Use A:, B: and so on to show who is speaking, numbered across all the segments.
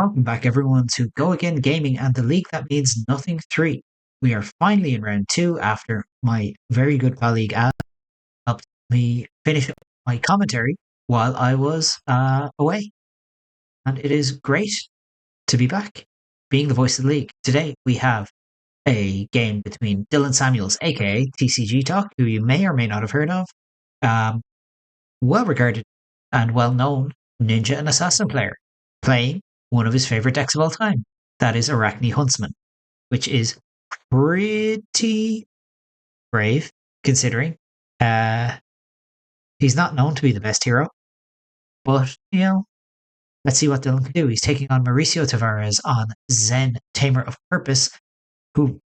A: Welcome back, everyone, to Go Again Gaming and the League That Means Nothing 3. We are finally in round 2 after my very good colleague Al helped me finish up my commentary while I was away. And it is great to be back, being the voice of the league. Today we have a game between Dylan Samuels, aka TCG Talk, who you may or may not have heard of, well regarded and well known ninja and assassin player, playing one of his favorite decks of all time. That is Arakni Huntsman, which is pretty brave considering he's not known to be the best hero. But, let's see what Dylan can do. He's taking on Mauricio Tavares on Zen, Tamer of Purpose, who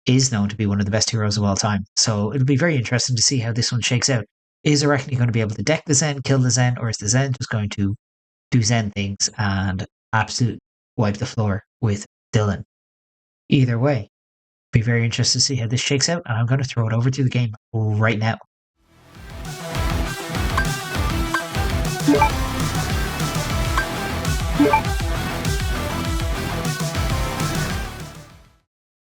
A: is known to be one of the best heroes of all time. So it'll be very interesting to see how this one shakes out. Is Arakni going to be able to deck the Zen, kill the Zen, or is the Zen just going to do Zen things and absolutely wipe the floor with Dylan? Either way, be very interested to see how this shakes out, and I'm going to throw it over to the game right now.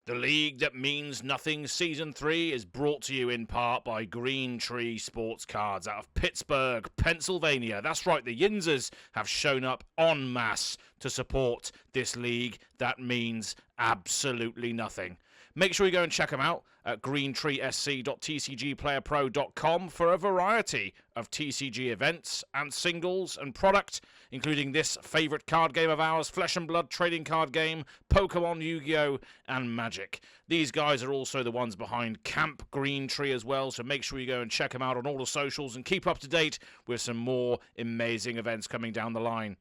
B: The League That Means Nothing Season 3 is brought to you in part by Green Tree Sports Cards out of Pittsburgh, Pennsylvania. That's right, the Yinzers have shown up en masse to support this league that means absolutely nothing. Make sure you go and check them out at greentreesc.tcgplayerpro.com for a variety of TCG events and singles and product, including this favourite card game of ours, Flesh and Blood trading card game, Pokemon, Yu-Gi-Oh! And Magic. These guys are also the ones behind Camp Green Tree as well, so make sure you go and check them out on all the socials and keep up to date with some more amazing events coming down the line.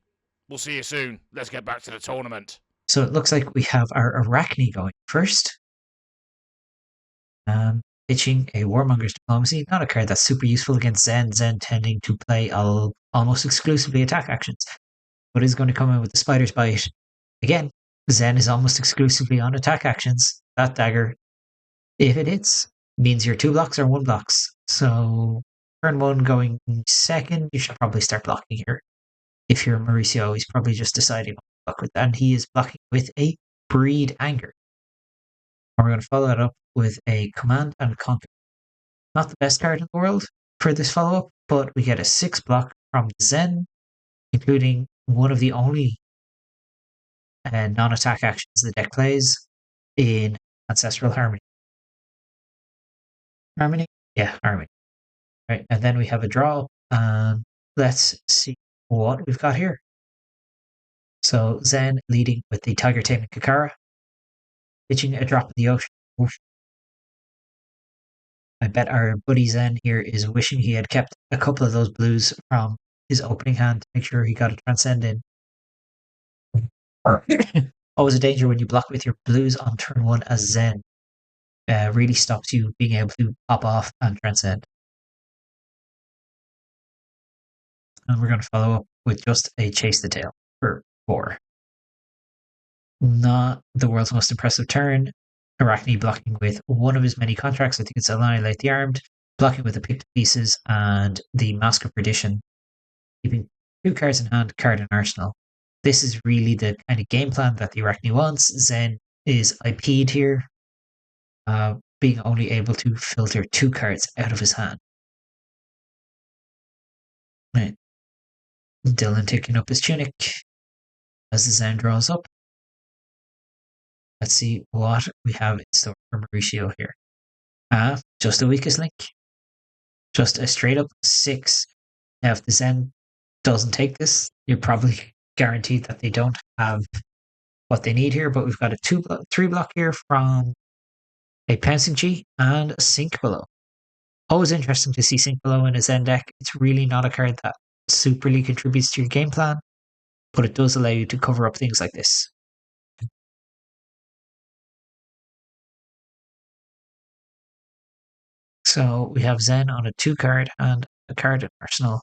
B: We'll see you soon. Let's get back to the tournament.
A: So it looks like we have our Arakni going first. Pitching a Warmonger's Diplomacy, not a card that's super useful against Zen. Zen tending to play almost exclusively attack actions, but is going to come in with the Spider's Bite. Again, Zen is almost exclusively on attack actions. That dagger, if it hits, means your 2 blocks or 1 blocks. So turn 1 going second, you should probably start blocking here. If you're Mauricio, he's probably just deciding what to block with, and he is blocking with a Breed Anger. And we're going to follow that up with a Command and Conquer. Not the best card in the world for this follow-up, but we get a 6 block from Zen, including one of the only non-attack actions the deck plays in Ancestral Harmony. Harmony? Yeah, Harmony. Right, and then we have a draw, and let's see what we've got here. So Zen leading with the Tiger Taming Kakara, pitching a Drop in the Ocean. Oof. I bet our buddy Zen here is wishing he had kept a couple of those blues from his opening hand to make sure he got a Transcend in. Always a danger when you block with your blues on turn 1 as Zen. Really stops you being able to pop off and Transcend. And we're going to follow up with just a Chase the Tail for 4. Not the world's most impressive turn. Arakni blocking with one of his many contracts. I think it's Annihilate the Armed, blocking with the Picked Pieces and the Mask of Perdition, keeping 2 cards in hand, card in arsenal. This is really the kind of game plan that the Arakni wants. Zen is IP'd here, being only able to filter 2 cards out of his hand. Right. Dylan taking up his Tunic as the Zen draws up. Let's see what we have in store for Mauricio here. Just the weakest link. Just a straight up 6. Now, if the Zen doesn't take this, you're probably guaranteed that they don't have what they need here, but we've got a 3 block here from a Pouncing Chi and a Sink Below. Always interesting to see Sink Below in a Zen deck. It's really not a card that superly contributes to your game plan, but it does allow you to cover up things like this. So we have Zen on a 2 card and a card in arsenal.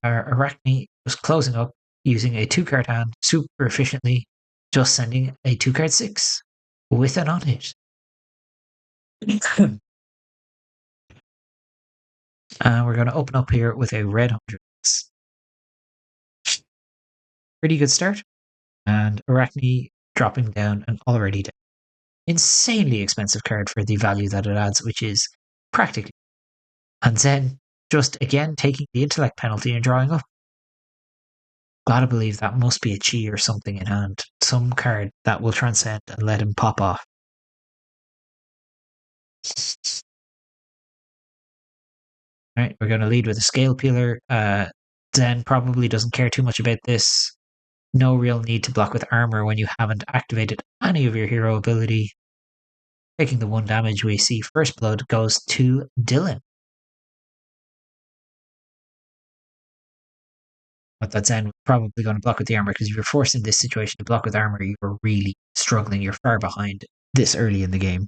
A: Our Arakni was closing up using a 2 card hand super efficiently, just sending a 2 card 6 with an on hit. And we're going to open up here with a red 100. Pretty good start. And Arakni dropping down an already insanely expensive card for the value that it adds, which is practically. And then just again taking the intellect penalty and drawing up. Gotta believe that must be a chi or something in hand. Some card that will transcend and let him pop off. Alright, we're going to lead with a scale peeler. Zen probably doesn't care too much about this. No real need to block with armor when you haven't activated any of your hero ability. Taking the 1 damage, we see First Blood goes to Dylan. But that Zen probably going to block with the armor, because if you're forced in this situation to block with armor, you're really struggling. You're far behind this early in the game.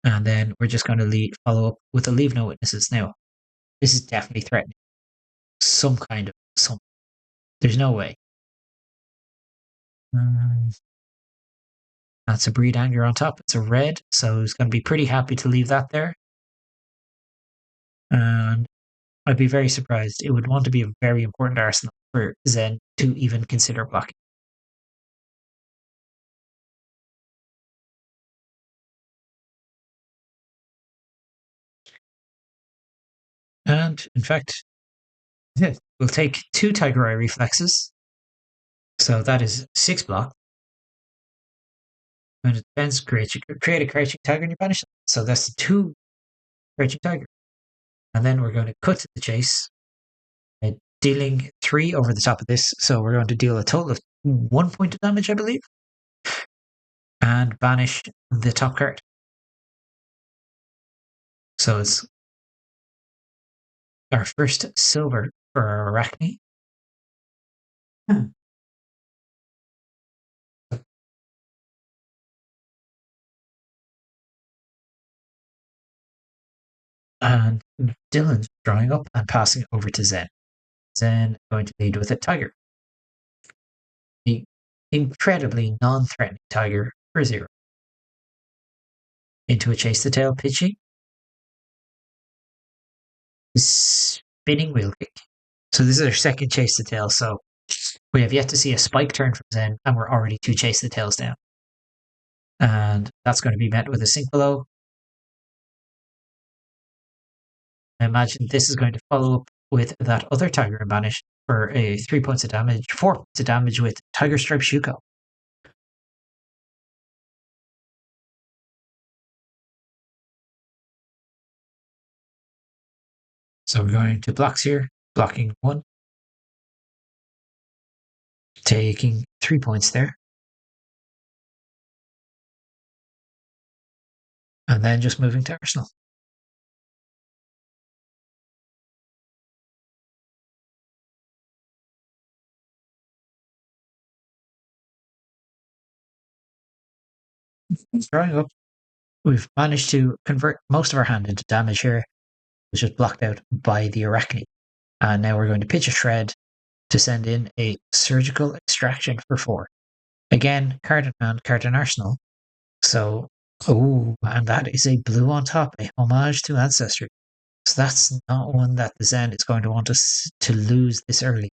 A: And then we're just going to follow up with a leave no witnesses. Now, this is definitely threatening some kind of something. There's no way. That's a breed anger on top. It's a red, so he's going to be pretty happy to leave that there. And I'd be very surprised. It would want to be a very important arsenal for Zen to even consider blocking. And in fact, we'll take 2 Tiger Eye reflexes. So that is 6 block. And it depends, create a crouching tiger and you banish them. So that's 2 crouching tiger. And then we're going to cut to the chase, dealing 3 over the top of this. So we're going to deal a total of 1 point of damage, I believe. And banish the top card. So it's our first silver for Arakni. And Dylan's drawing up and passing over to Zen. Zen going to lead with a tiger. The incredibly non-threatening tiger for 0. Into a chase the tail pitching. Spinning wheel kick. So this is our second chase the tail. So we have yet to see a spike turn from Zen, and we're already 2 chase the tails down. And that's going to be met with a sink below. I imagine this is going to follow up with that other tiger and banish for a 3 points of damage, 4 points of damage with Tiger Stripe Shuko. So we're going to blocks here, blocking 1, taking 3 points there. And then just moving to Arsenal. Drawing up, we've managed to convert most of our hand into damage here, which is blocked out by the Arakni. And now we're going to pitch a shred to send in a surgical extraction for 4. Again, card in hand, card in arsenal. So, and that is a blue on top, a homage to ancestry. So that's not one that the Zen is going to want us to lose this early.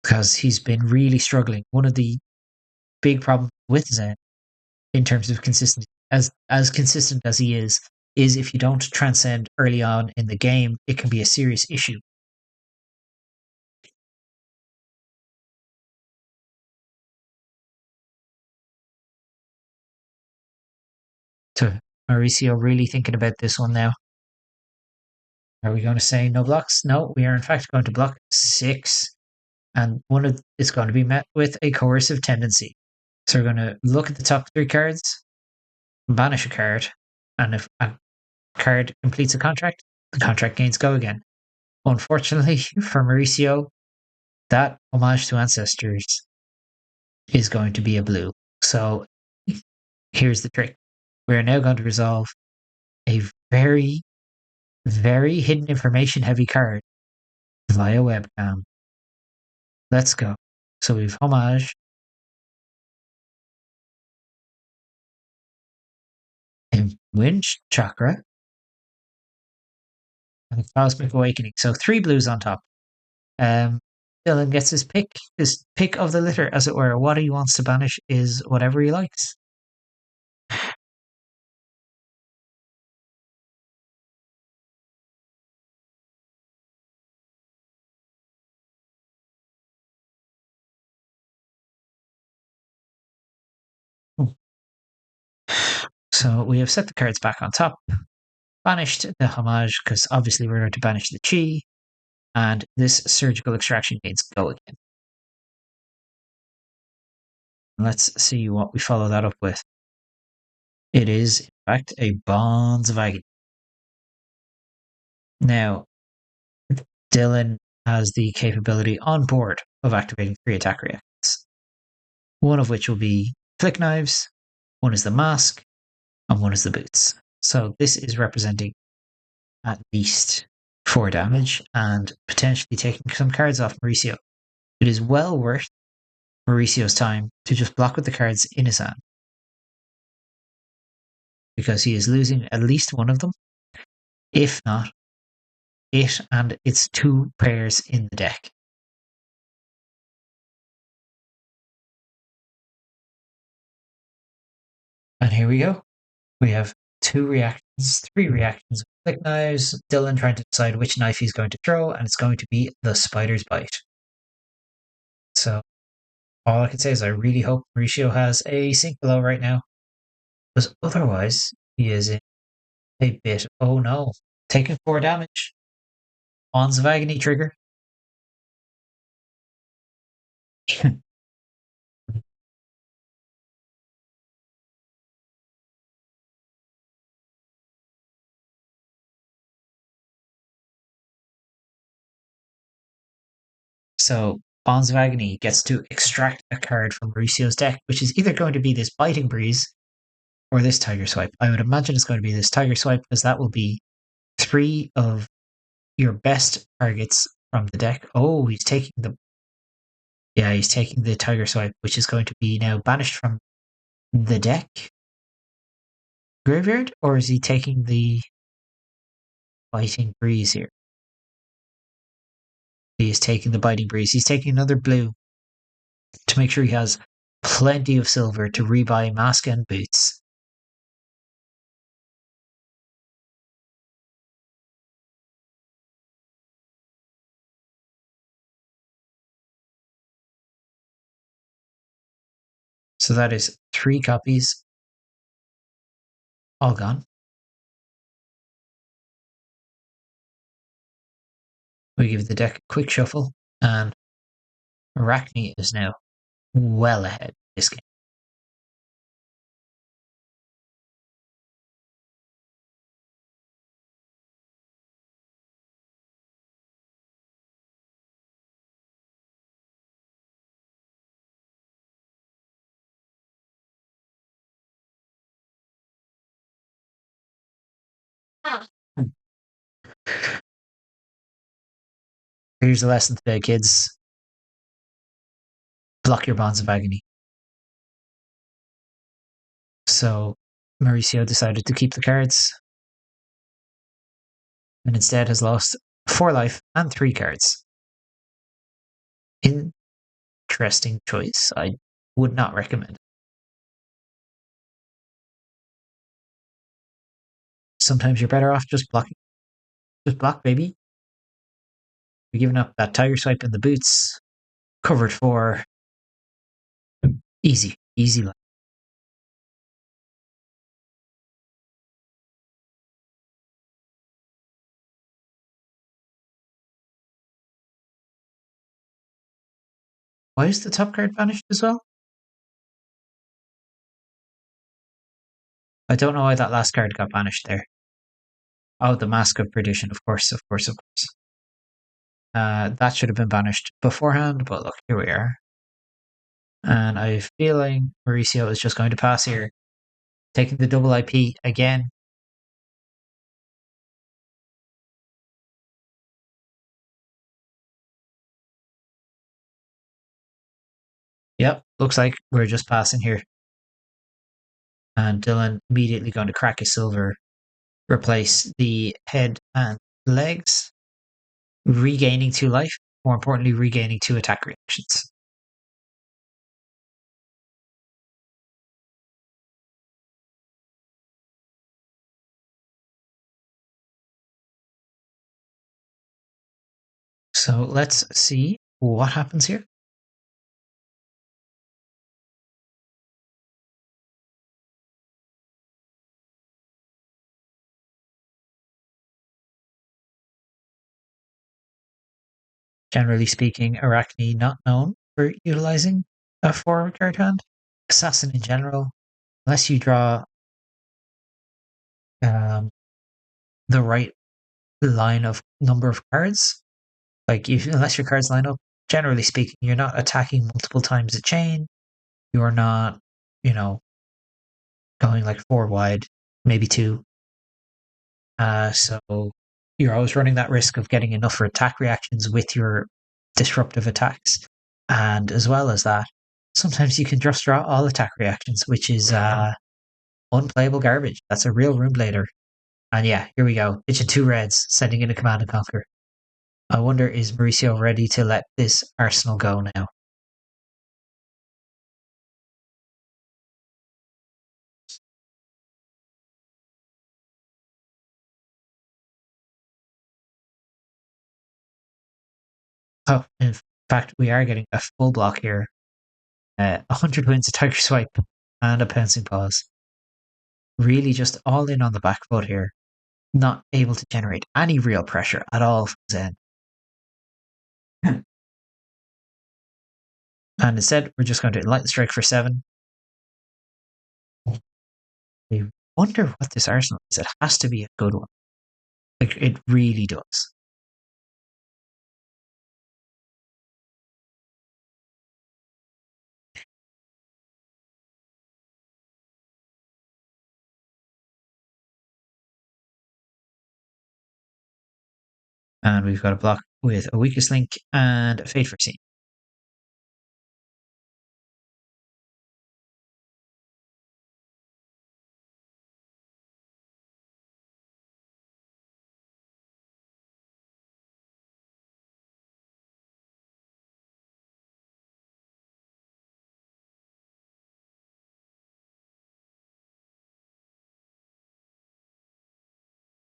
A: Because he's been really struggling. One of the big problems with Zen, in terms of consistency, as consistent as he is if you don't transcend early on in the game, it can be a serious issue. To Mauricio really thinking about this one now. Are we going to say no blocks? No, we are in fact going to block 6. And one of it's going to be met with a coercive tendency. So we're going to look at the top 3 cards, banish a card, and if a card completes a contract, the contract gains go again. Unfortunately for Mauricio, that homage to ancestors is going to be a blue. So here's the trick. We're now going to resolve a very, very hidden information heavy card via webcam. Let's go. So we've homage. Wind Chakra, and Cosmic Awakening. So 3 blues on top. Dylan gets his pick of the litter, as it were. What he wants to banish is whatever he likes. So we have set the cards back on top, banished the homage, because obviously we're going to banish the chi, and this surgical extraction gains go again. Let's see what we follow that up with. It is, in fact, a Bonds of Agony. Now, Dylan has the capability on board of activating 3 attack reactions, one of which will be Flick Knives, one is the Mask, and one is the Boots. So this is representing at least 4 damage and potentially taking some cards off Mauricio. It is well worth Mauricio's time to just block with the cards in his hand, because he is losing at least one of them, if not it and its 2 pairs in the deck. And here we go. We have 2 reactions, 3 reactions. Flick Knives, Dylan trying to decide which knife he's going to throw, and it's going to be the Spider's Bite. So all I can say is I really hope Mauricio has a sink below right now, because otherwise he is in a bit. Oh no, taking 4 damage. Bonds of Agony trigger. So Bonds of Agony gets to extract a card from Mauricio's deck, which is either going to be this Biting Breeze or this Tiger Swipe. I would imagine it's going to be this Tiger Swipe, because that will be 3 of your best targets from the deck. Oh, he's taking the Tiger Swipe, which is going to be now banished from the deck graveyard, or is he taking the Biting Breeze here? He is taking the Biting Breeze. He's taking another blue to make sure he has plenty of silver to rebuy Mask and Boots. So that is 3 copies, all gone. We give the deck a quick shuffle, and Arakni is now well ahead this game. Here's the lesson today, kids. Block your Bonds of Agony. So Mauricio decided to keep the cards, and instead has lost 4 life and 3 cards. Interesting choice. I would not recommend it. Sometimes you're better off just blocking. Just block, baby. You're giving up that Tiger Swipe and the Boots. Covered for easy life. Why is the top card vanished as well? I don't know why that last card got banished there. Oh, the Mask of Perdition, of course. That should have been banished beforehand, but look, here we are. And I have a feeling Mauricio is just going to pass here, taking the double IP again. Yep, looks like we're just passing here. And Dylan immediately going to crack his silver, replace the head and legs, regaining 2 life, more importantly, regaining 2 attack reactions. So let's see what happens here. Generally speaking, Arakni not known for utilizing a 4-card hand. Assassin in general, unless you draw the right line of number of cards, unless your cards line up, generally speaking, you're not attacking multiple times a chain. You're not, going like 4 wide, maybe 2. So you're always running that risk of getting enough for attack reactions with your disruptive attacks. And as well as that, sometimes you can just draw all attack reactions, which is unplayable garbage. That's a real room blader. And yeah, here we go. Pitching 2 reds, sending in a Command and Conquer. I wonder, is Mauricio ready to let this arsenal go now? Oh, in fact, we are getting a full block here. 100 wins, a Tiger Swipe, and a Pouncing Paws. Really just all in on the back foot here. Not able to generate any real pressure at all from Zen. And instead, we're just going to Enlighten Strike for 7. I wonder what this arsenal is. It has to be a good one. Like, it really does. And we've got a block with a Weakest Link and a Fate Foreseen.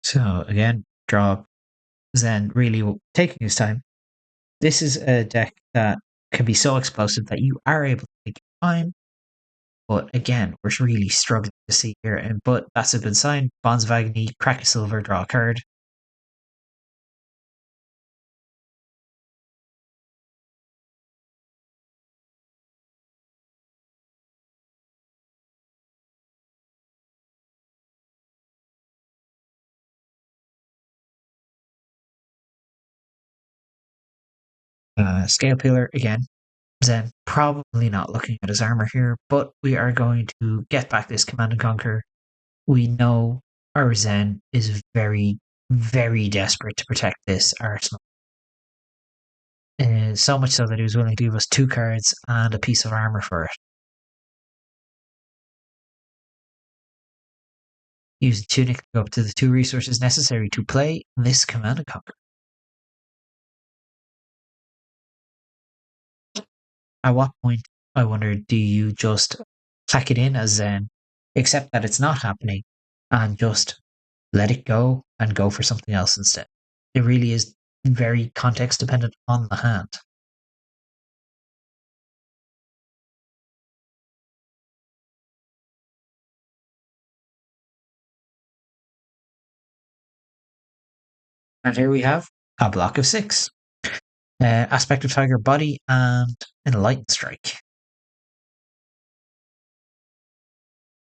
A: So again, draw Zen really taking his time. This is a deck that can be so explosive that you are able to take your time. But again, we're really struggling to see here. But that's a good sign. Bonds of Agony, crack a silver, draw a card. Scale Peeler again. Zen probably not looking at his armor here, but we are going to get back this Command and Conquer. We know our Zen is very, very desperate to protect this arsenal. So much so that he was willing to give us 2 cards and a piece of armor for it. Use Tunic to go up to the 2 resources necessary to play this Command and Conquer. At what point, I wonder, do you just pack it in as Zen, accept that it's not happening, and just let it go and go for something else instead? It really is very context dependent on the hand. And here we have a block of 6. Aspect of Tiger Body and Enlightened Strike.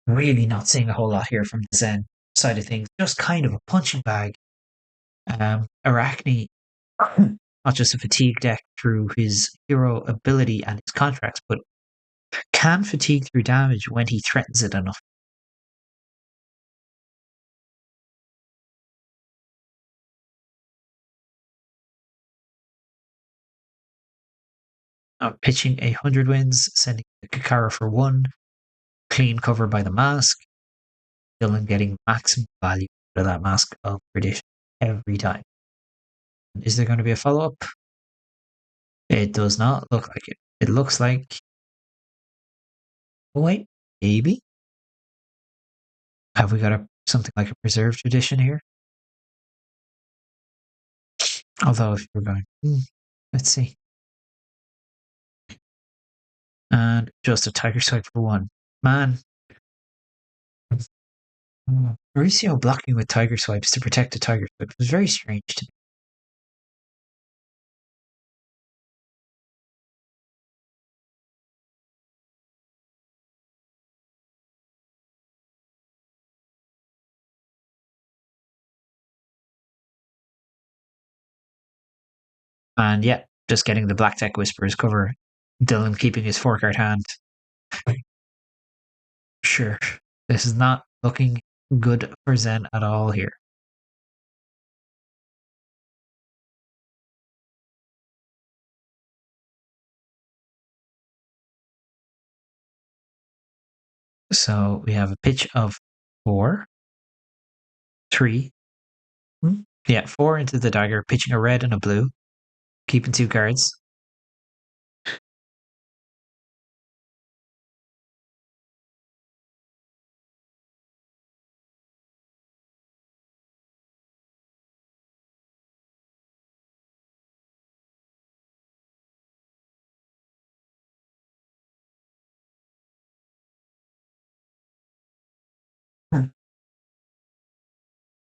A: Really not seeing a whole lot here from the Zen side of things. Just kind of a punching bag. Arakni, not just a fatigue deck through his hero ability and his contracts, but can fatigue through damage when he threatens it enough. Pitching 100 wins, sending Kakara for 1, clean cover by the mask. Dylan getting maximum value out of that Mask of Perdition every time. Is there going to be a follow-up? It does not look like it. It looks like... Oh, wait, maybe? Have we got something like a preserved edition here? Although if you're going... let's see. And just a Tiger Swipe for 1. Man. Mauricio blocking with Tiger Swipes to protect a Tiger Swipe was very strange to me. And yeah, just getting the Black Deck Whisperers cover. Dylan keeping his 4-card hand. Sure. This is not looking good for Zen at all here. So we have a pitch of 4, 3. Yeah, 4 into the dagger, pitching a red and a blue, keeping 2 cards.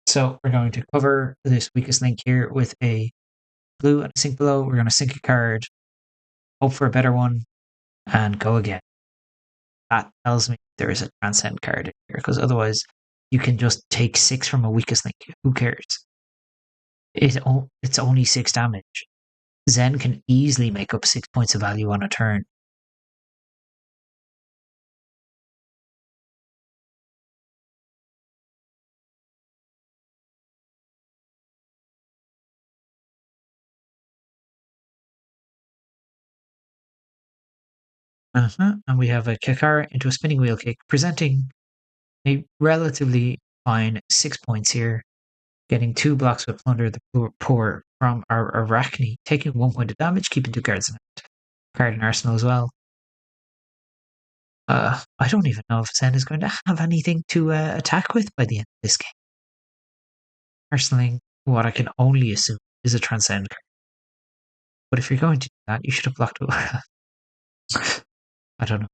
A: So we're going to cover this weakest link here with a blue and a sink below. We're going to sink a card, hope for a better one, and go again. That tells me there is a transcend card in here, because otherwise you can just take 6 from a weakest link. Who cares? It's only 6 damage. Zen can easily make up 6 points of value on a turn. And we have a Kakara into a spinning wheel kick, presenting a relatively fine 6 points here, getting 2 blocks with Plunder the Poor from our Arakni, taking 1 point of damage, keeping 2 cards in hand. Card in Arsenal as well. I don't even know if Zen is going to have anything to attack with by the end of this game. Arsenaling what I can only assume is a Transcend card. But if you're going to do that, you should have blocked it. I don't know.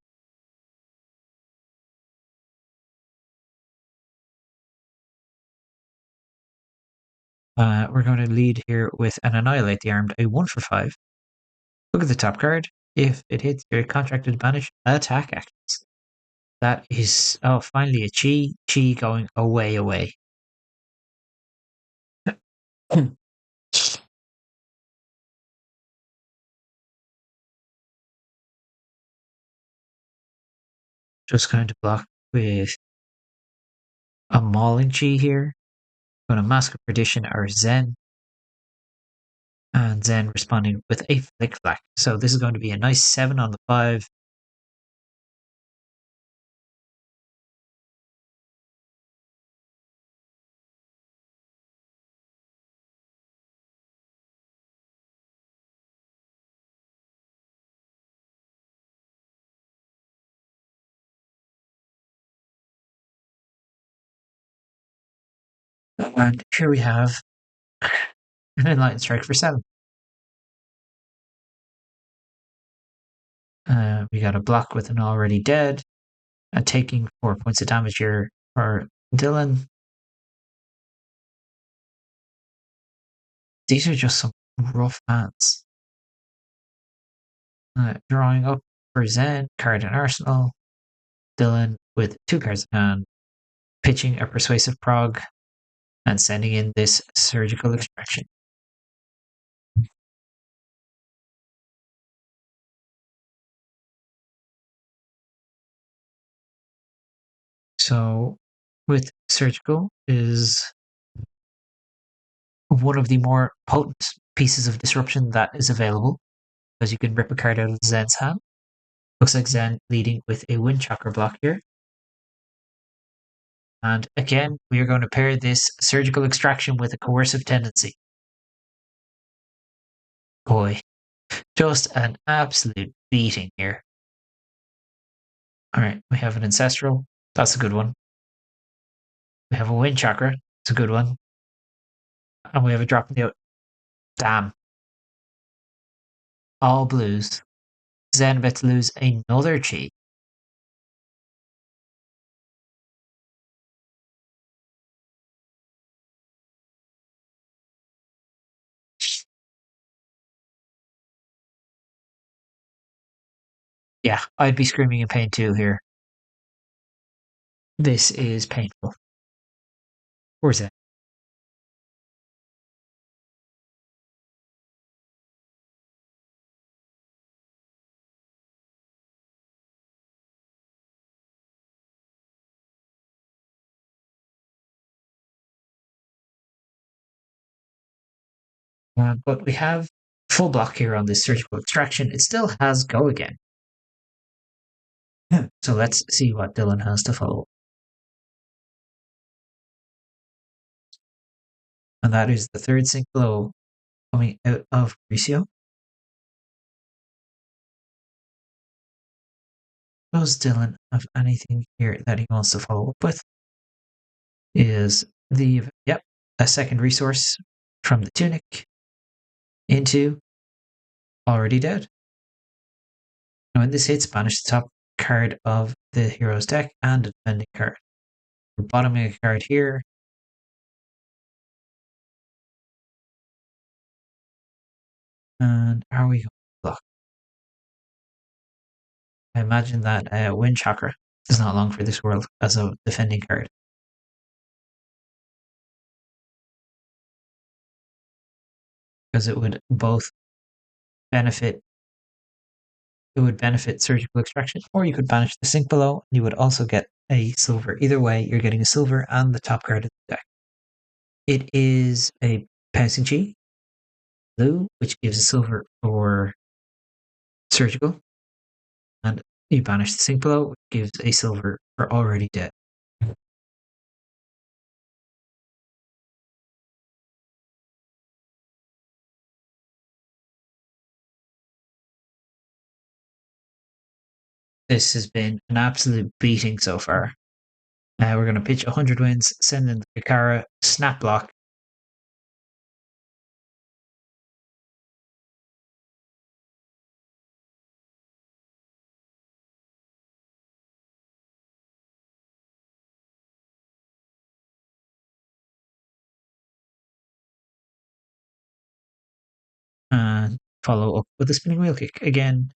A: We're going to lead here with an Annihilate the Armed, a 1 for 5. Look at the top card. If it hits your contracted banish attack actions. That is, finally a Chi. Chi going away. Just going to block with a Mauling Chi here. Going to Mask of Perdition or Zen. And Zen responding with a Flick Flack. So this is going to be a nice 7 on the 5. And here we have an Enlightened Strike for 7. We got a block with an already dead, and taking 4 points of damage here for Dylan. These are just some rough hands. Drawing up for Zen, card in Arsenal. Dylan with 2 cards in hand, pitching a Persuasive Prog, and sending in this Surgical Extraction. So, with Surgical is one of the more potent pieces of disruption that is available, because you can rip a card out of Zen's hand. Looks like Zen leading with a Windchakra block here. And again, we are going to pair this surgical extraction with a coercive tendency. Boy, just an absolute beating here. All right, we have an ancestral. That's a good one. We have a wind chakra. It's a good one. And we have a drop in the... Damn. All blues. Zen about to lose another chi. Yeah, I'd be screaming in pain too here. This is painful. Where's it? But we have full block here on this surgical extraction. It still has go again. So let's see what Dylan has to follow. And that is the third sync blow coming out of Mauricio. Does Dylan have anything here that he wants to follow up with? Is the, yep, a second resource from the tunic into already dead. Now when this hits, banish the top card of the hero's deck and a defending card. We're bottoming a card here. And are we going to block? I imagine that Wind Chakra is not long for this world as a defending card. Because it would both benefit, it would benefit surgical extraction, or you could banish the sink below, and you would also get a silver. Either way, you're getting a silver and the top card of the deck. It is a pouncing chi, blue, which gives a silver for surgical, and you banish the sink below, which gives a silver for already dead. This has been an absolute beating so far. We're going to pitch 100 wins, send in the Kakara, snap block. And follow up with a spinning wheel kick. Again,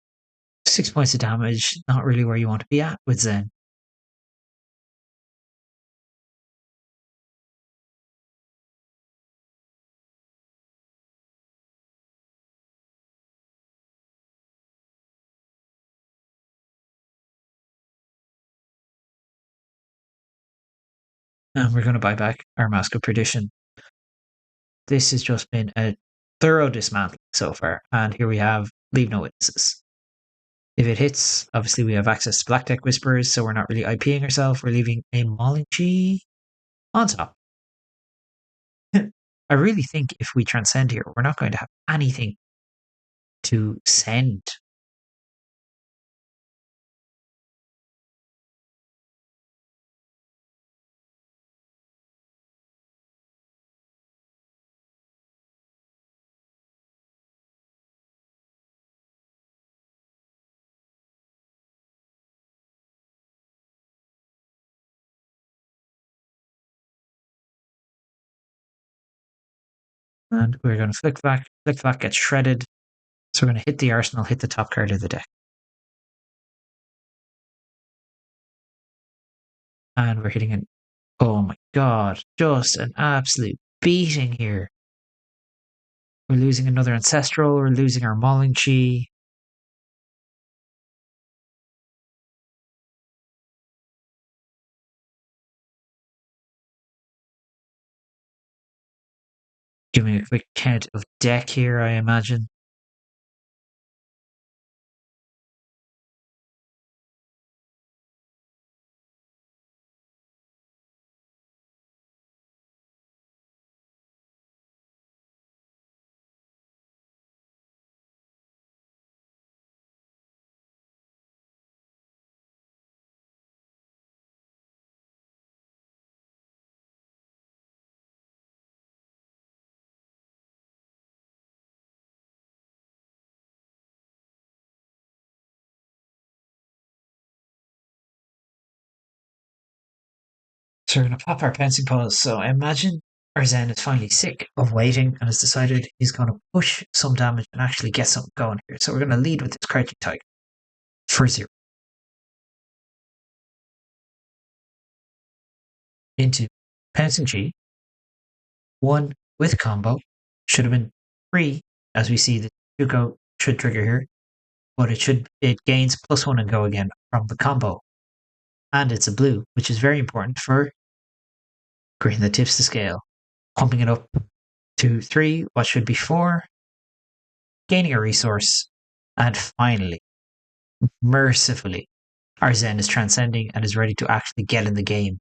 A: 6 points of damage, not really where you want to be at with Zen. And we're going to buy back our Mask of Perdition. This has just been a thorough dismantling so far. And here we have Leave No Witnesses. If it hits, obviously we have access to Black Deck Whisperers, so we're not really IPing ourselves. We're leaving a Mauling Chi on top. I really think if we transcend here, we're not going to have anything to send. And we're going to flick back gets shredded. So we're going to hit the arsenal, hit the top card of the deck. And we're hitting an, oh my god, just an absolute beating here. We're losing another ancestral, we're losing our Mauling Chi. Give me a quick count of deck here, I imagine. So we're going to pop our pouncing paws. So I imagine our Zen is finally sick of waiting and has decided he's going to push some damage and actually get something going here. So we're going to lead with this Crouching Tiger for 0. Into Pouncing G. 1 with combo. Should have been 3, as we see the Tuco should trigger here. But it gains +1 and go again from the combo. And it's a blue, which is very important for green that tips the scale. Pumping it up to 3, what should be 4. Gaining a resource. And finally, mercifully, our Zen is transcending and is ready to actually get in the game.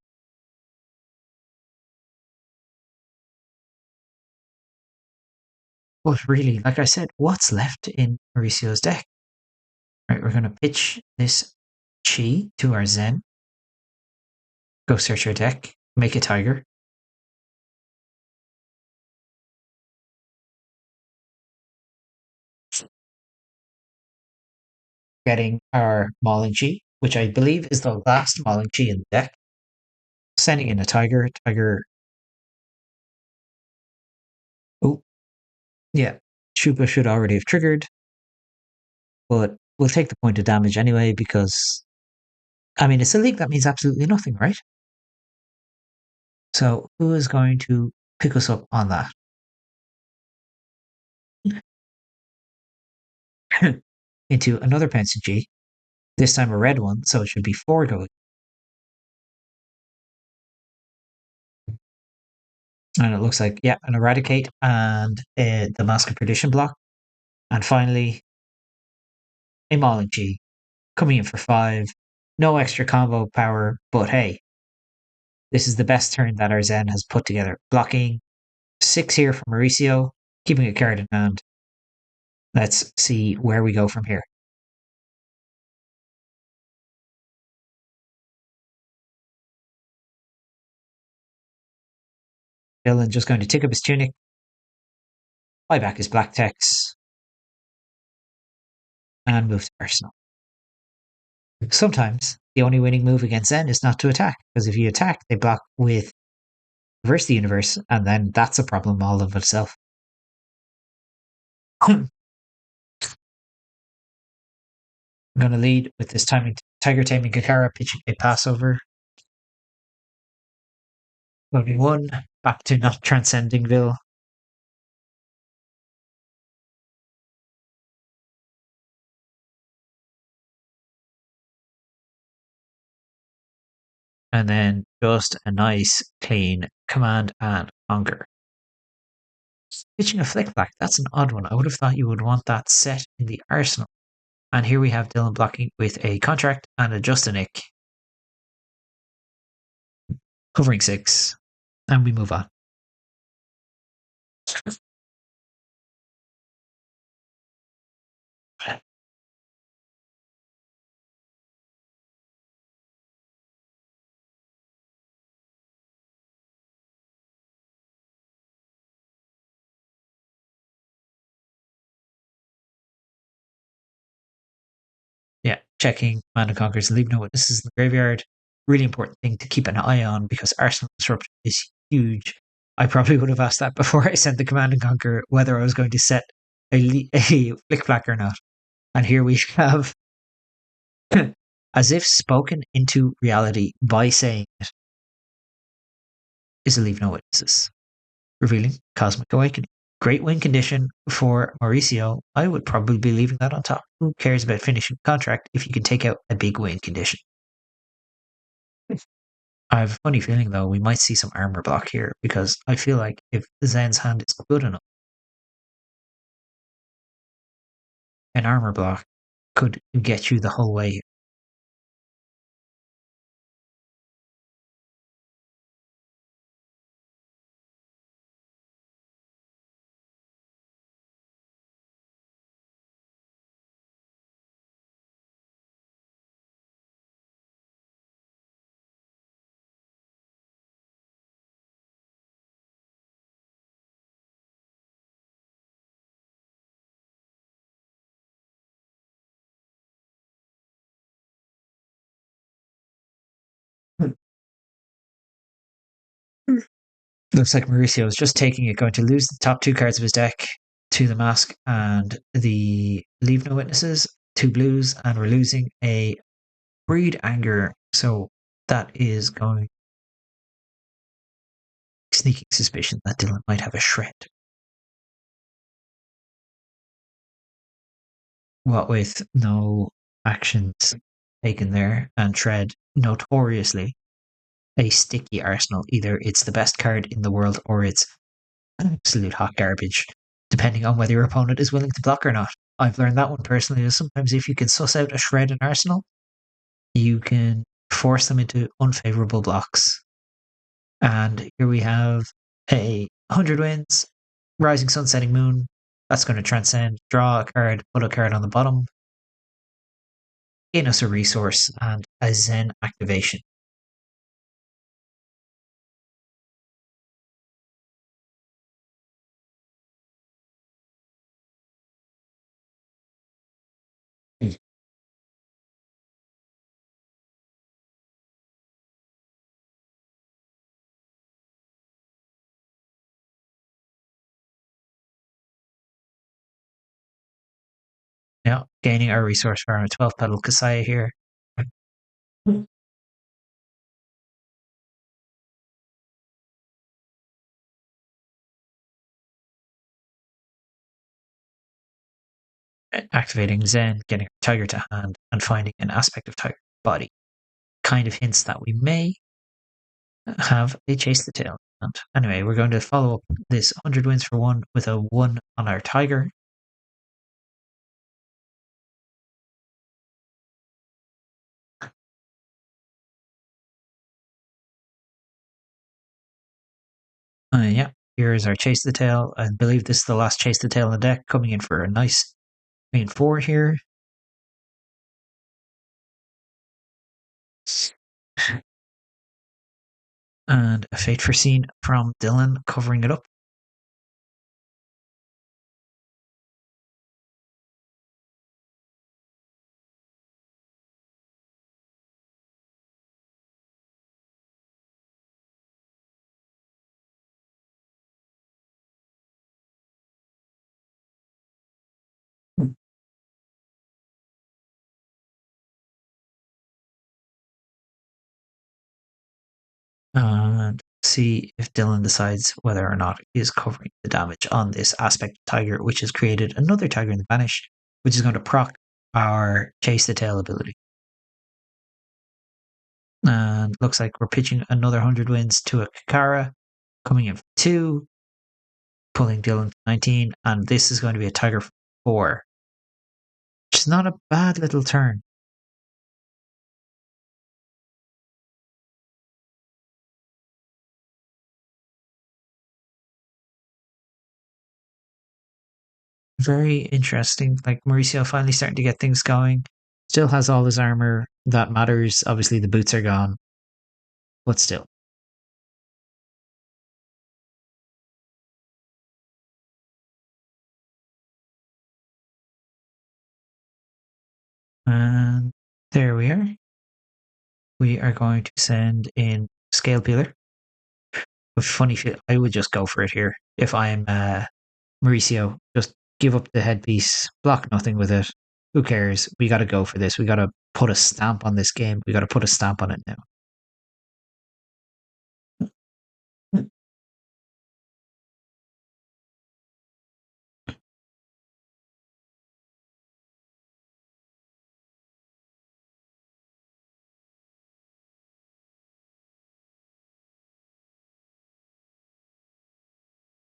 A: But really, like I said, what's left in Mauricio's deck? Right, we're going to pitch this Chi to our Zen. Go search our deck. Make a Tiger. Getting our Mauling Chi, which I believe is the last Mauling Chi in the deck. Sending in a Tiger. Tiger. Oh, yeah. Shupa should already have triggered. But we'll take the point of damage anyway because, I mean, it's a league that means absolutely nothing, right? So who is going to pick us up on that? Into another Pensive G. This time a red one, so it should be 4 going. And it looks like, yeah, an Eradicate and the Mask of Perdition block. And finally, a Mauling G coming in for 5. No extra combo power, but hey, this is the best turn that our Zen has put together. Blocking 6 here from Mauricio, keeping a card in hand. Let's see where we go from here. Dylan just going to tick up his tunic, buy back his black text, and move to Arsenal. Sometimes the only winning move against Zen is not to attack, because if you attack, they block with Reverse the Universe, and then that's a problem all of itself. I'm going to lead with this timing Tiger Taming Kakara pitching a Passover. Loading 1, back to not Transcendingville. And then just a nice, clean Command and Conquer. Pitching a Flick Black, that's an odd one. I would have thought you would want that set in the arsenal. And here we have Dylan blocking with a Contract and a Justinic. Covering 6. And we move on. Yeah, checking Mana Conquers, leave no witnesses in the graveyard. Really important thing to keep an eye on because Arsenal Disruption is huge. I probably would have asked that before I sent the Command and Conquer whether I was going to set a Flick Black or not. And here we have, as if spoken into reality by saying it, is a leave no witnesses. Revealing Cosmic Awakening. Great win condition for Mauricio. I would probably be leaving that on top. Who cares about finishing the contract if you can take out a big win condition? I have a funny feeling though we might see some armor block here because I feel like if Zen's hand is good enough, an armor block could get you the whole way. Looks like Mauricio is just taking it, going to lose the top two cards of his deck to the Mask and the Leave No Witnesses, two blues, and we're losing a Breed Anger. So that is going sneaking suspicion that Dylan might have a shred. What with no actions taken there, and Shred notoriously a sticky arsenal. Either it's the best card in the world or it's absolute hot garbage, depending on whether your opponent is willing to block or not. I've learned that one personally. Is sometimes if you can suss out a Shred in Arsenal, you can force them into unfavorable blocks. And here we have a 100 wins, Rising Sun, Setting Moon. That's going to transcend, draw a card, put a card on the bottom, gain us a resource, and a Zen activation. Now, gaining our resource from a 12 petal Kasaya here. Activating Zen, getting Tiger to hand, and finding an aspect of Tiger body. Kind of hints that we may have a Chase the Tail. And anyway, we're going to follow up this 100 wins for one with a 1 on our Tiger. Yeah, here's our Chase the Tail. I believe this is the last Chase the Tail in the deck, coming in for a nice main 4 here. And a Fate Foreseen from Dylan covering it up. And see if Dylan decides whether or not he is covering the damage on this aspect of Tiger, which has created another Tiger in the Banish, which is going to proc our Chase the Tail ability. And looks like we're pitching another 100 wins to a Kakara, coming in for 2, pulling Dylan to 19, and this is going to be a Tiger 4, which is not a bad little turn. Very interesting. Like Mauricio finally starting to get things going. Still has all his armor. That matters. Obviously, the boots are gone, but still. And there we are. We are going to send in Scale Peeler. With funny feel, I would just go for it here. If I'm Mauricio, just give up the headpiece, block nothing with it. Who cares? We got to go for this. We got to put a stamp on this game. We got to put a stamp on it now.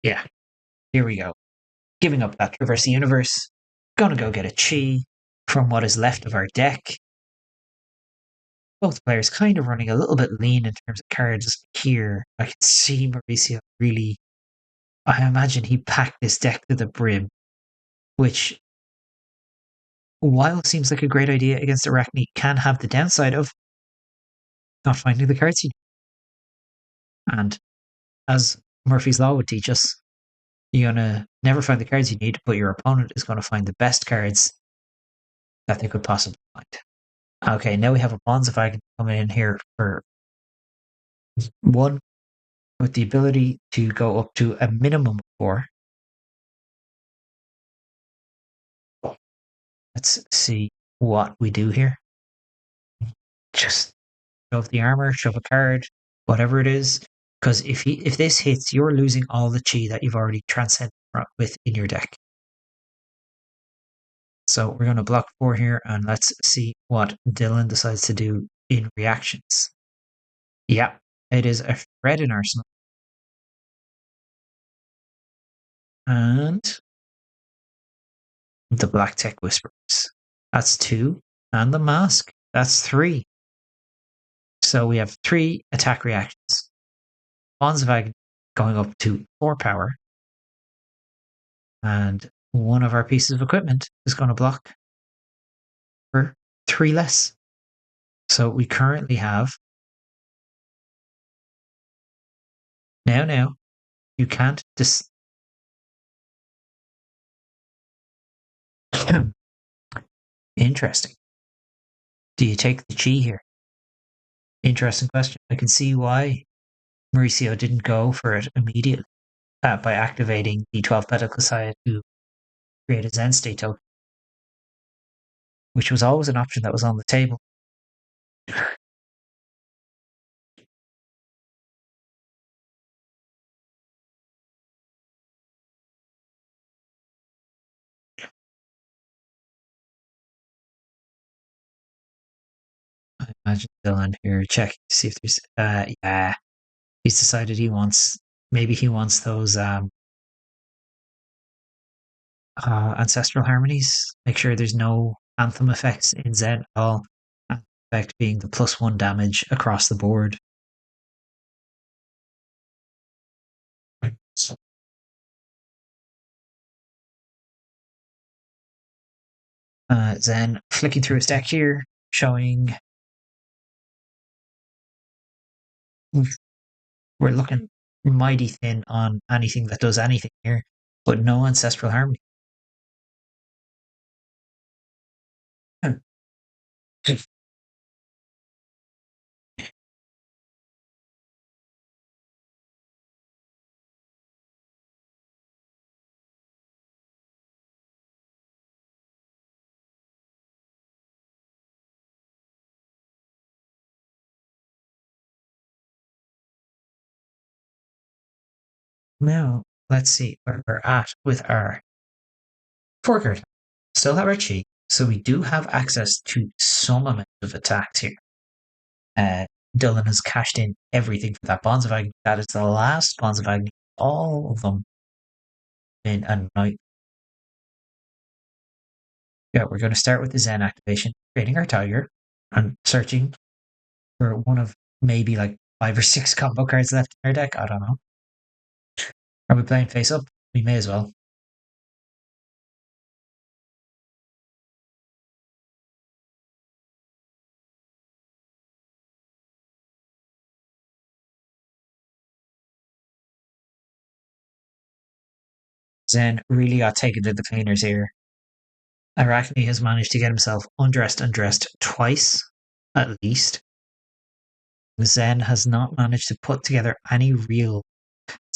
A: Yeah, here we go. Giving up that Traverse the Universe. Gonna go get a Chi from what is left of our deck. Both players kind of running a little bit lean in terms of cards here. I can see Mauricio really. I imagine he packed this deck to the brim, which, while it seems like a great idea against Arakni, can have the downside of not finding the cards you need. And as Murphy's Law would teach us, you're gonna never find the cards you need, but your opponent is gonna find the best cards that they could possibly find. Okay, now we have a Bonza Wagon coming in here for 1. with the ability to go up to a minimum of 4. Let's see what we do here. Just shove the armor, shove a card, whatever it is. Because if this hits, you're losing all the chi that you've already transcended with in your deck. So we're going to block 4 here, and let's see what Dylan decides to do in reactions. Yeah, it is a red in Arsenal. And the Black Tech Whispers. That's 2. And the Mask. That's 3. So we have 3 attack reactions. Bonds of Agony going up to 4 power. And one of our pieces of equipment is going to block for 3 less. So we currently have... Now, you can't Interesting. Do you take the chi here? Interesting question. I can see why Mauricio didn't go for it immediately by activating the 12 Petal Kasaya to create a Zen state token, which was always an option that was on the table. I imagine Dylan here checking to see if there's yeah, he's decided he wants those ancestral harmonies. Make sure there's no anthem effects in Zen at all. Anthem effect being the +1 damage across the board. Zen flicking through his deck here, showing we're looking mighty thin on anything that does anything here, but no ancestral harmony. Now, let's see where we're at with our 4 card. Still have our chi, so we do have access to some amount of attacks here. Dylan has cashed in everything for that Bonds of Agony. That is the last Bonds of Agony. All of them in a night. Yeah, we're going to start with the Zen activation, creating our Tiger, and searching for one of maybe like 5 or 6 combo cards left in our deck. I don't know. Are we playing face up? We may as well. Zen really got taken to the cleaners here. Arakni has managed to get himself undressed twice, at least. Zen has not managed to put together any real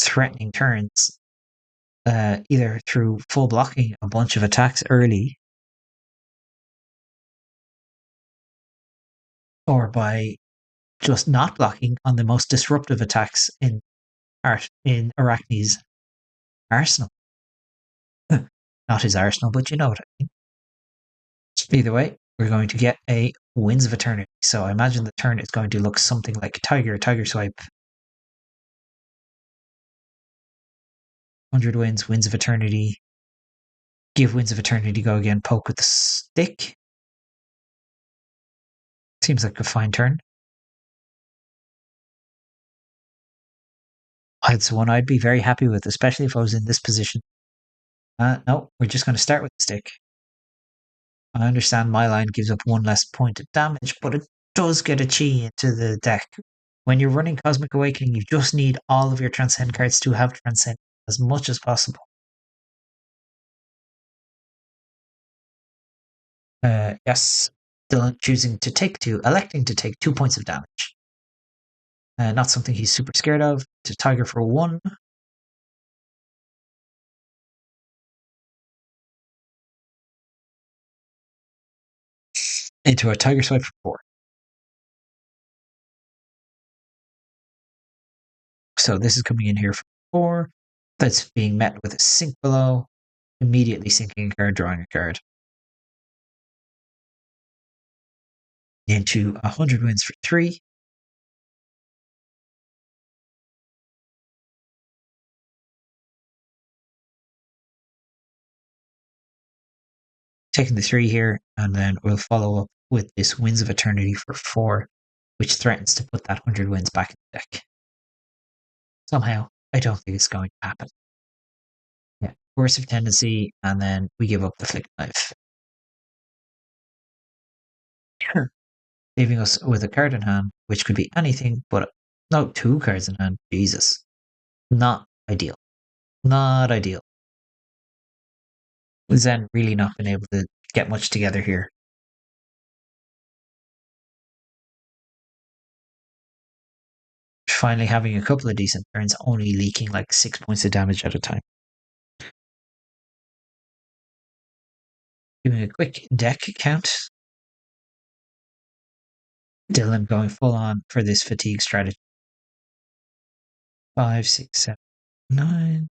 A: threatening turns, either through full blocking a bunch of attacks early, or by just not blocking on the most disruptive attacks in Arakni's arsenal. Not his arsenal, but you know what I mean. Either way, we're going to get a Winds of Eternity. So I imagine the turn is going to look something like Tiger Swipe. 100 Winds of Eternity. Give Winds of Eternity go again, poke with the stick. Seems like a fine turn. It's one I'd be very happy with, especially if I was in this position. No, we're just going to start with the stick. I understand my line gives up 1 less point of damage, but it does get a chi into the deck. When you're running Cosmic Awakening, you just need all of your Transcend cards to have Transcend as much as possible. Yes, Dylan choosing to take 2, electing to take 2 points of damage. Not something he's super scared of. to Tiger for 1. Into a Tiger Swipe for 4. So this is coming in here for 4. That's being met with a sink below. Immediately sinking a card, drawing a card. Into 100 wins for 3. Taking the 3 here, and then we'll follow up with this Winds of Eternity for 4, which threatens to put that 100 wins back in the deck. Somehow, I don't think it's going to happen. Yeah, Coercive Tendency, and then we give up the Flick Knife. Leaving us with a card in hand, which could be anything, but no, 2 cards in hand. Jesus. Not ideal. Not ideal. Zen really not been able to get much together here. Finally having a couple of decent turns, only leaking like 6 points of damage at a time. Doing a quick deck count. Dylan going full on for this fatigue strategy. 5, 6, 7, 9.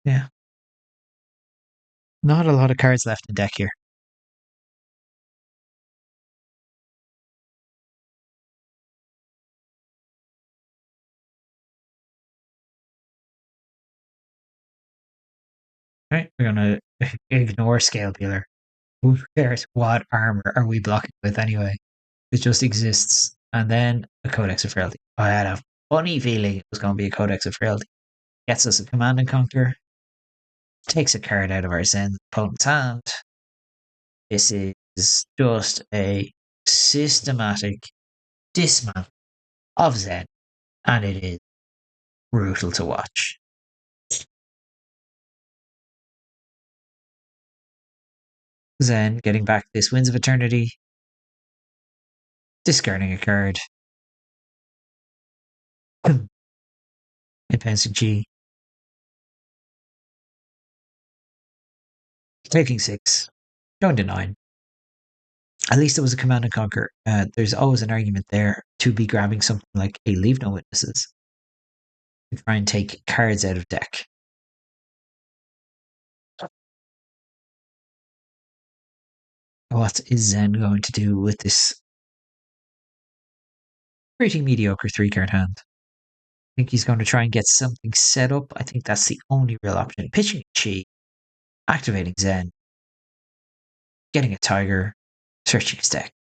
A: Yeah. Not a lot of cards left in deck here. Right, we're going to ignore Scale Peeler. Who cares what armor are we blocking with anyway? It just exists. And then a Codex of Frailty. I had a funny feeling it was going to be a Codex of Frailty. Gets us a Command and Conquer. Takes a card out of our Zen opponent's hand. This is just a systematic dismantle of Zen. And it is brutal to watch. Zen getting back this Winds of Eternity. Discarding a card. Advancing G. Taking 6. Going to 9. At least it was a Command and Conquer. There's always an argument there to be grabbing something like a Leave No Witnesses to try and take cards out of deck. What is Zen going to do with this pretty mediocre 3-card hand? I think he's going to try and get something set up. I think that's the only real option. Pitching Chi, activating Zen, getting a Tiger, searching his deck.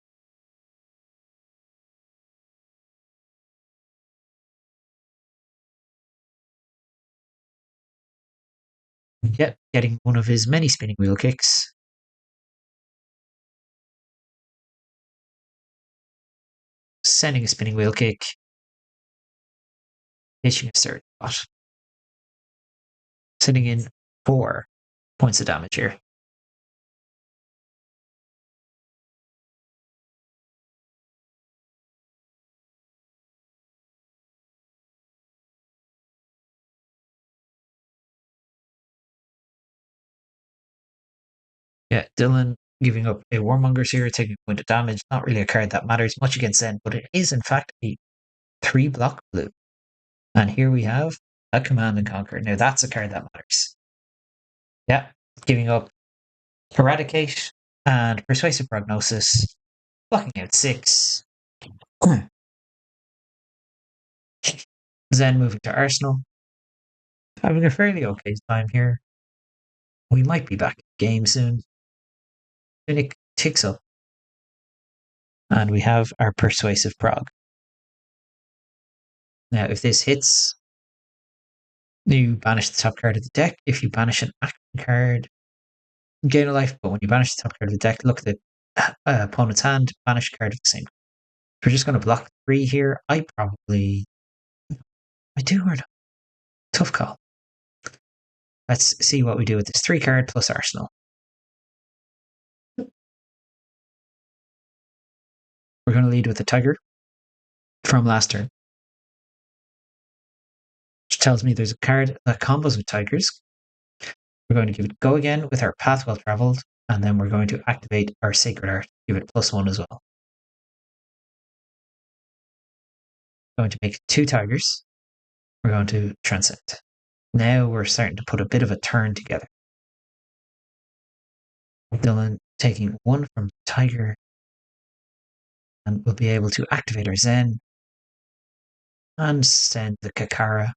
A: Yep, getting one of his many spinning wheel kicks. Sending a spinning wheel kick. Pitching a third spot. Sending in 4 points of damage here. Yeah, Dylan giving up a Warmongers here, taking a point of damage. Not really a card that matters much against Zen, but it is in fact a 3-block blue. And here we have a Command and Conquer. Now that's a card that matters. Yeah, giving up Eradicate and Persuasive Prognosis, blocking out 6. Zen moving to Arsenal. Having a fairly okay time here. We might be back in the game soon. Finnick ticks up. And we have our Persuasive Prog. Now, if this hits, you banish the top card of the deck. If you banish an action card, gain a life. But when you banish the top card of the deck, look at the opponent's hand, banish a card of the same. We're just going to block 3 here. I do or not. Tough call. Let's see what we do with this 3-card plus Arsenal. We're going to lead with the Tiger from last turn. tells me there's a card that combos with tigers. We're going to give it go again with our path well traveled, and then we're going to activate our sacred art, give it +1 as well. We're going to make 2 tigers. We're going to transcend. Now we're starting to put a bit of a turn together. Dylan taking 1 from tiger, and we'll be able to activate our Zen and send the Kakara.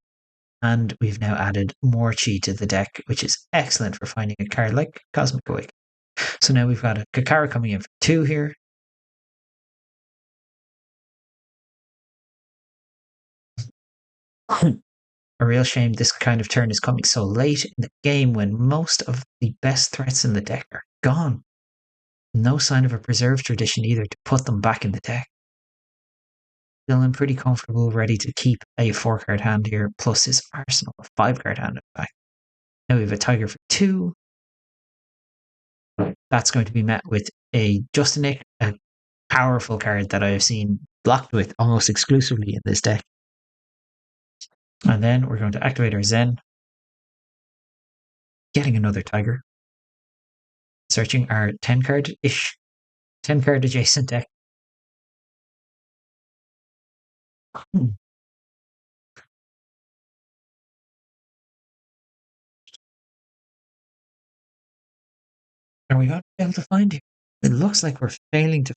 A: And we've now added more chi to the deck, which is excellent for finding a card like Cosmic Awakening. So now we've got a Kakara coming in for 2 here. A real shame this kind of turn is coming so late in the game when most of the best threats in the deck are gone. No sign of a preserved tradition either to put them back in the deck. Feeling pretty comfortable, ready to keep a 4-card hand here, plus his arsenal, a 5-card hand in the back. Now we have a tiger for 2. That's going to be met with a Justinic, a powerful card that I have seen blocked with almost exclusively in this deck. And then we're going to activate our Zen, getting another tiger, searching our 10-card-ish, 10-card adjacent deck. Are we going to be able to find it? It looks like we're failing to.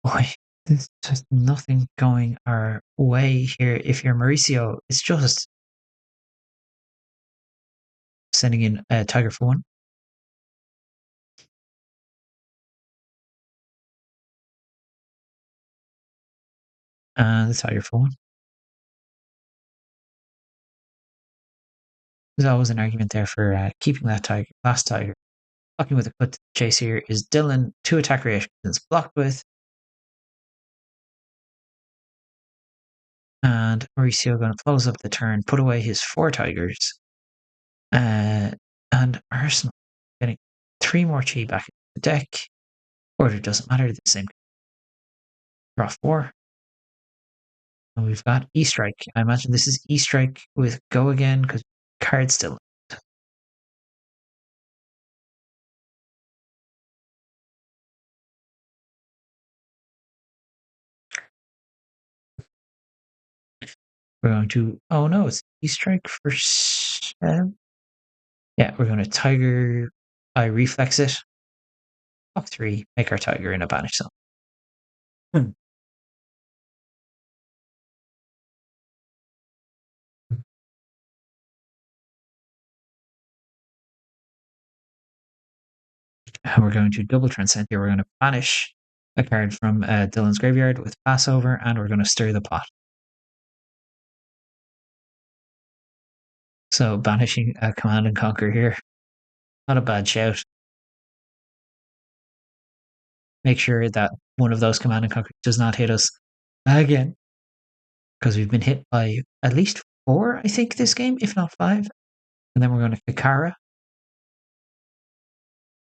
A: Boy, there's just nothing going our way here. If you're Mauricio, it's just sending in a tiger for 1. And the tiger for 1. There's always an argument there for keeping that tiger, last tiger. Blocking with a cut to the chase here is Dylan. 2 attack reactions blocked with. And Mauricio going to close up the turn, put away his 4 tigers. And Arsenal getting 3 more chi back in the deck. Order doesn't matter, the same. Draw 4. And we've got E-Strike. I imagine this is E-Strike with go again because card still. We're going to, oh no, it's E-Strike for 7. Yeah, we're going to Tiger. I reflex it. Block 3, make our Tiger in a banish zone. And we're going to double transcend here. We're going to banish a card from Dylan's graveyard with Passover, and we're going to stir the pot. So banishing a Command and Conquer here. Not a bad shout. Make sure that one of those Command and Conquer does not hit us again. Because we've been hit by at least 4, I think, this game, if not 5. And then we're going to Kakara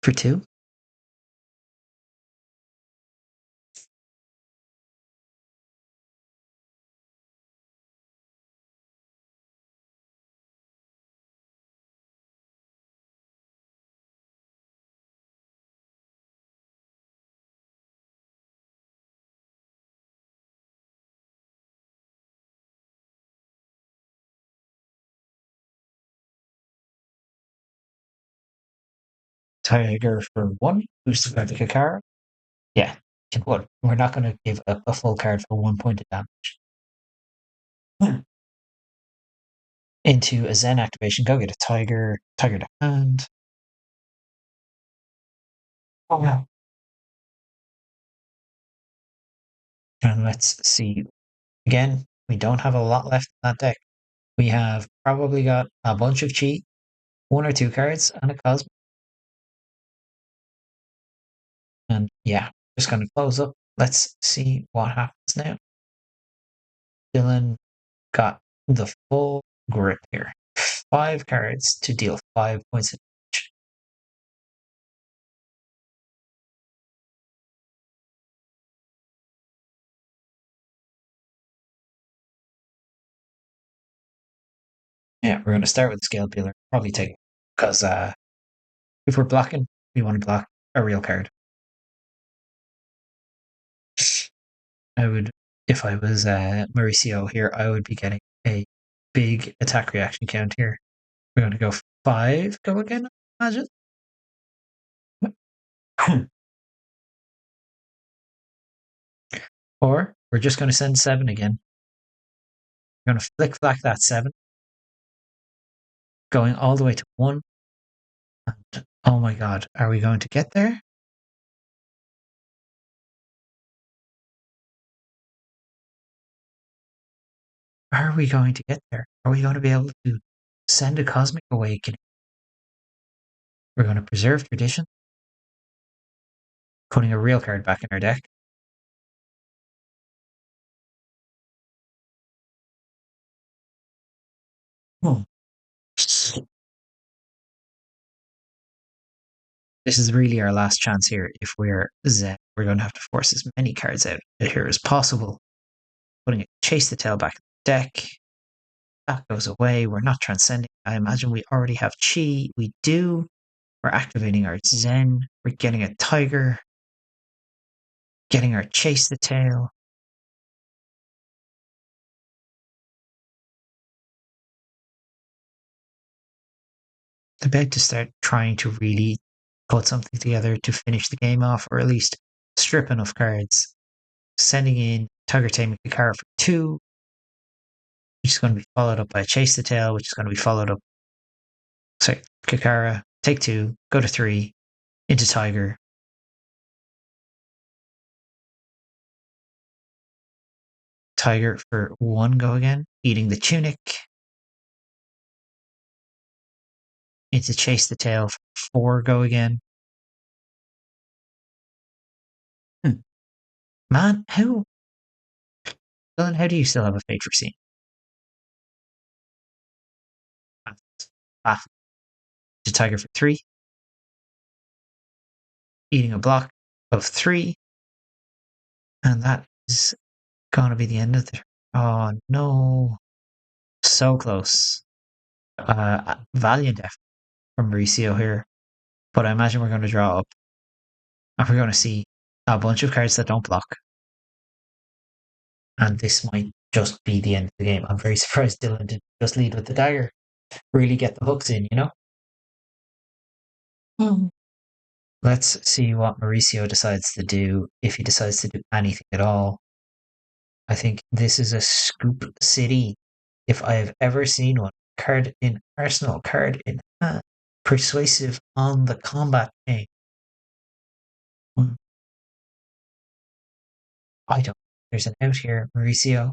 A: for 2. Tiger for 1. Boost the Kakara. Yeah, we're not going to give a full card for 1 point of damage. Into a Zen activation, go get a Tiger to hand. Oh yeah. And let's see. Again, we don't have a lot left in that deck. We have probably got a bunch of chi, 1 or 2 cards, and a Cosmic. And yeah, just going to close up. Let's see what happens now. Dylan got the full grip here. 5 cards to deal 5 points of damage. Yeah, we're going to start with the Scale Peeler. Probably take, because if we're blocking, we want to block a real card. I would, if I was Mauricio here, I would be getting a big attack reaction count here. We're going to go 5, go again, imagine. Or we're just going to send 7 again. We're going to flick flack that 7, going all the way to 1. And, oh my god, are we going to get there? Are we going to get there? Are we going to be able to send a Cosmic Awakening? We're going to preserve tradition, putting a real card back in our deck. Oh. This is really our last chance here. If we're Zen, we're going to have to force as many cards out here as possible. Putting a Chase the Tail back in the deck. That goes away. We're not transcending. I imagine we already have Chi. We do. We're activating our Zen. We're getting a Tiger. Getting our Chase the Tail. About to start trying to really put something together to finish the game off, or at least strip enough cards. Sending in Tiger Taming Kakara for 2, which is going to be followed up by Chase the Tail, which is going to be followed up. Sorry, Kakara, take 2, go to 3, into Tiger. Tiger for 1, go again. Eating the Tunic. Into Chase the Tail for 4, go again. Man, how? Dylan, how do you still have a Fate Foreseen? To Tiger for 3. Eating a block of 3. And that is going to be the end of the. Oh no. So close. Valiant effort from Mauricio here. But I imagine we're going to draw up. And we're going to see a bunch of cards that don't block. And this might just be the end of the game. I'm very surprised Dylan didn't just lead with the dagger. Really get the hooks in, you know? Let's see what Mauricio decides to do, if he decides to do anything at all. I think this is a scoop city. If I have ever seen one. Card in Arsenal, card in hand. Persuasive on the combat chain. I don't. There's an out here, Mauricio.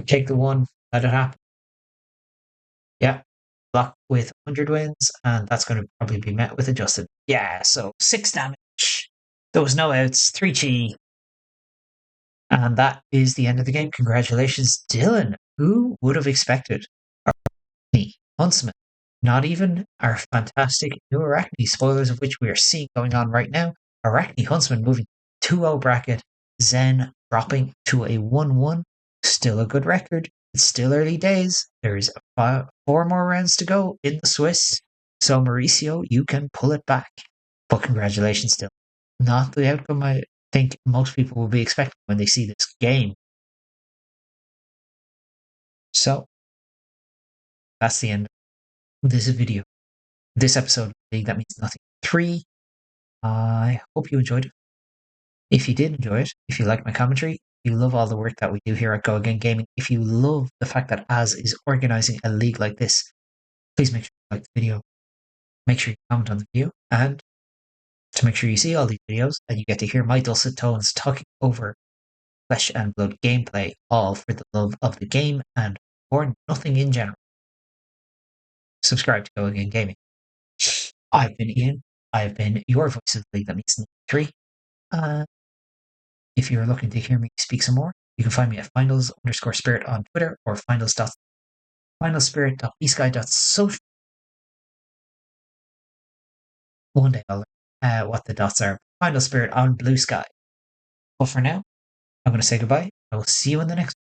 A: Take the 1. Let it happen. Yeah. Block with 100 wins, and that's going to probably be met with adjusted. Yeah, so 6 damage. There was no outs, 3 chi. And that is the end of the game. Congratulations, Dylan. Who would have expected Arakni, Huntsman? Not even our fantastic new Arakni, spoilers of which we are seeing going on right now. Arakni Huntsman moving 2-0 bracket. Zen dropping to a 1-1. Still a good record. It's still early days. There is 4 more rounds to go in the Swiss. So, Mauricio, you can pull it back. But congratulations still. Not the outcome I think most people will be expecting when they see this game. So, that's the end of this video. This episode of League That Means Nothing 3. I hope you enjoyed it. If you did enjoy it, if you like my commentary, if you love all the work that we do here at Go Again Gaming, if you love the fact that Az is organizing a league like this, please make sure you like the video. Make sure you comment on the video, and to make sure you see all these videos and you get to hear my dulcet tones talking over Flesh and Blood gameplay, all for the love of the game and for nothing in general. Subscribe to Go Again Gaming. I've been Ian. I've been your voice of the League That Means Nothing 3. If you're looking to hear me speak some more, you can find me at Finals_Spirit on Twitter or Finals. finalspirit.bsky.social. One day I'll learn what the dots are. Final Spirit on Blue Sky. But for now, I'm going to say goodbye. I will see you in the next